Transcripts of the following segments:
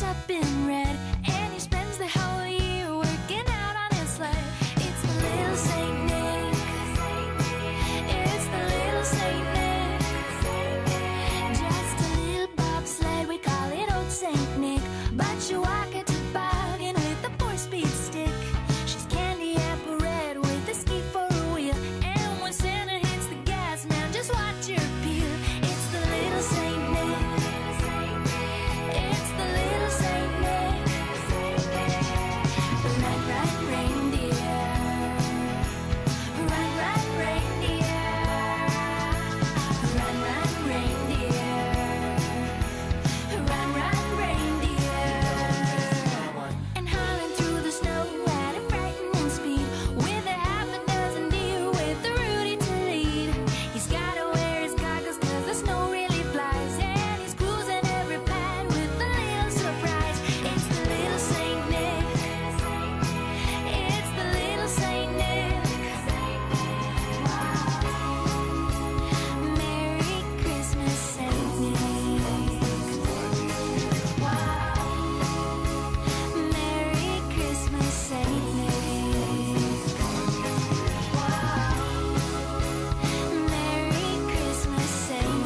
dressed up in red, and he spends the whole year working out on his sled. It's the little Saint Nick. It's the little Saint Nick. Just a little bobsled, we call it old Saint Nick. But you walk a toboggan with a 4-speed stick. She's candy apple red with a ski for a wheel. And when Santa hits the gas, man, just watch her peel. It's the little Saint Nick. It's the little Saint Nick. Run, run, reindeer. Run, run, reindeer. Run, run, reindeer. Run, run, reindeer. And hauling through the snow at a frightening speed, with a half a dozen deer with the Rudy to lead. He's gotta wear his goggles 'cause the snow really flies, and he's cruising every pad with a little surprise. It's the little Saint Nick. It's the little Saint Nick. Merry Christmas, Saint Nick. Merry Christmas, Saint Nick. Merry Christmas, Saint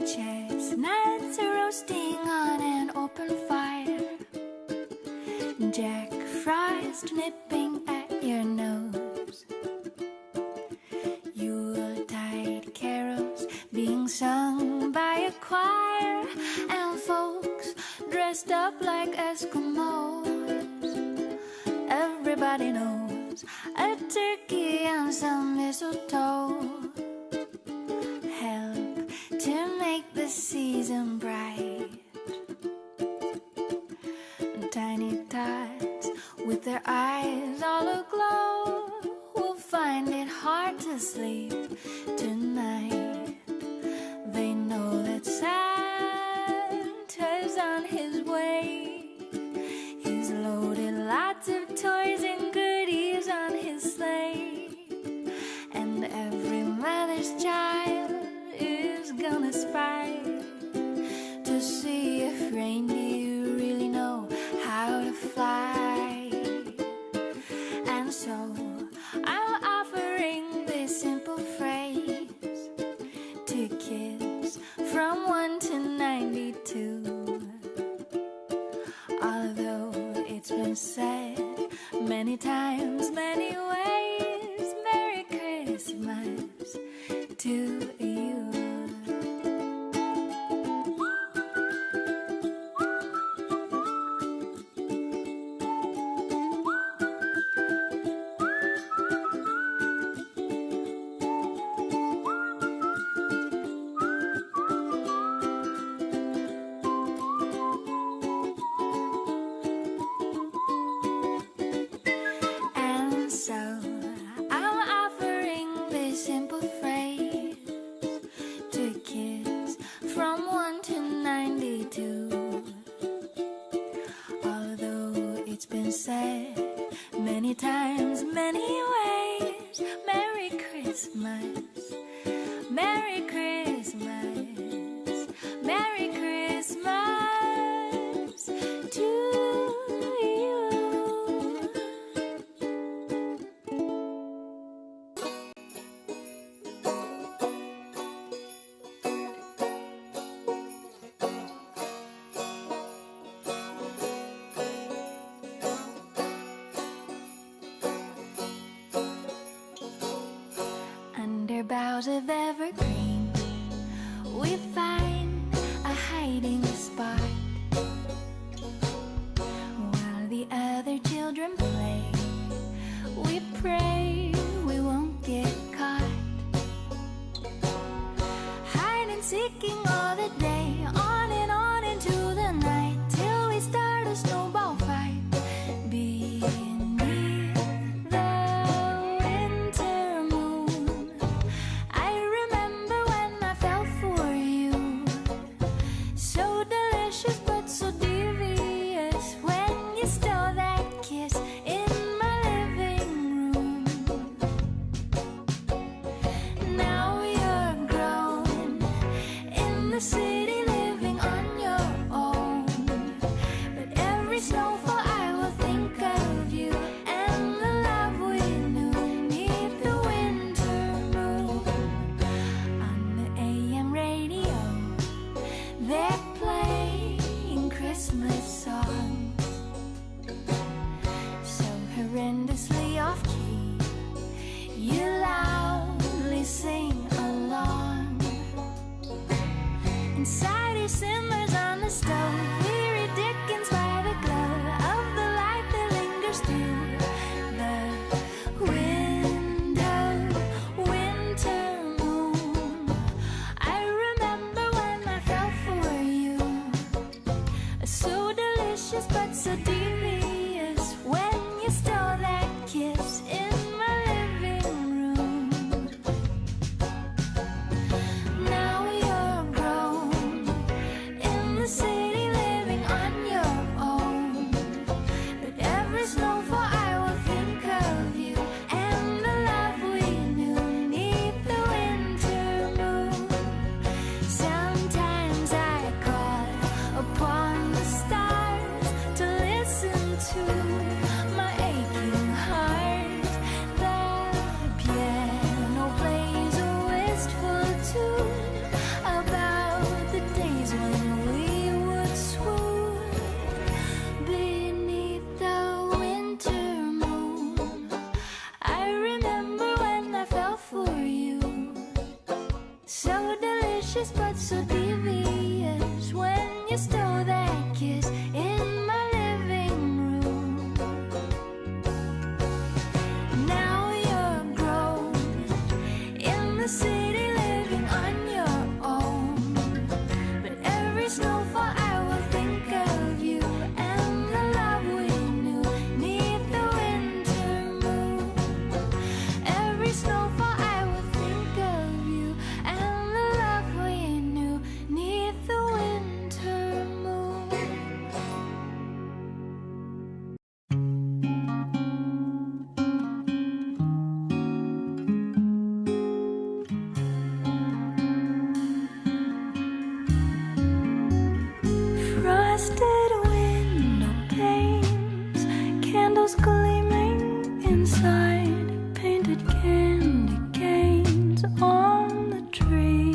Chestnuts are roasting on an open fire. Jack Frost nipping at your nose. Yuletide carols being sung by a choir, and folks dressed up like Eskimos. Everybody knows a turkey and some mistletoe help to make the season bright. Tiny tots with their eyes all aglow will find it hard to sleep tonight. They know that Santa's on his way. He's loaded lots of toys and goodies on his sleigh, and every mother's child is gonna spy to see if reindeer really know how to fly. And so I'm offering this simple phrase to kids from 1 to 92. Although it's been said many times, many ways, Merry Christmas to you. And so I'm offering this simple phrase to kids from 1 to 92. Although it's been said many times, many ways, Merry Christmas, Merry Christmas, Merry Christmas to you. Under boughs of evergreen, we find a hiding spot, while the other children play horrendously off key. You loudly sing along. Inside your simmers on the stove, weary Dickens by the glow of the light that lingers through the window. Winter moon, I remember when I fell for you. So delicious but so devious when you stole that kiss in my living room. Now you're grown in the city, living on your own. But every snowfall I will think of you and the love we knew neath the winter moon. Sometimes I call upon the stars to listen to my aching heart. The piano plays a wistful tune about the days when we would swoon beneath the winter moon. I remember when I fell for you. So delicious but so devious when you stole that kiss in my living room. Now you're grown in the city, living on your own. But every snowfall I will think of you and the love we knew neath the winter moon. Every snowfall I will think of you and the love we knew neath the winter moon. Frosted window panes, candles gleaming inside, painted candy canes on the tree.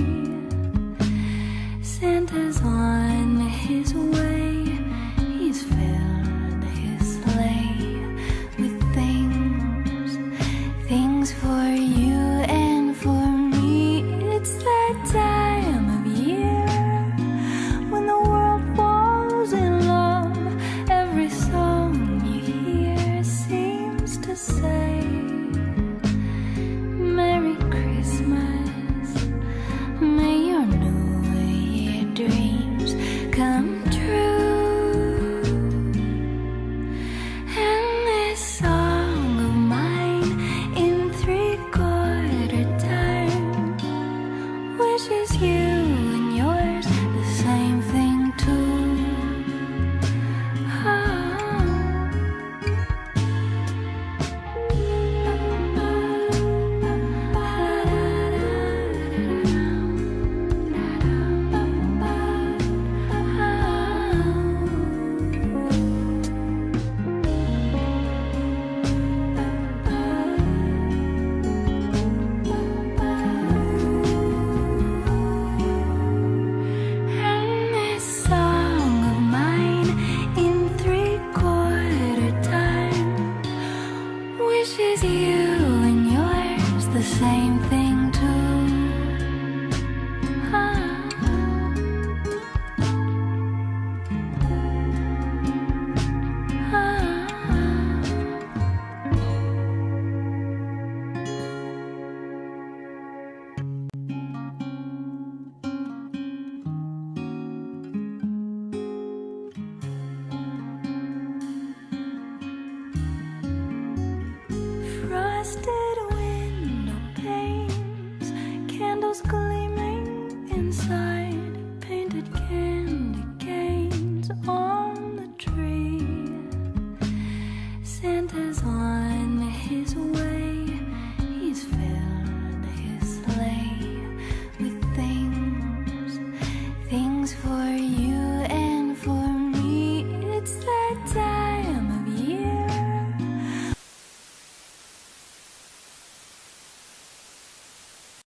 Santa's on his way, he's filled his sleigh with things for you and for me. It's that time of year when the world falls in love. Every song you hear seems to say, Merry Christmas, may your New Year dreams come true. And this song of mine in 3/4 time wishes you and yours the same thing too. And this song of mine in 3/4 time wishes you and yours the same thing too. Frosted window panes, candles gleaming inside, painted candy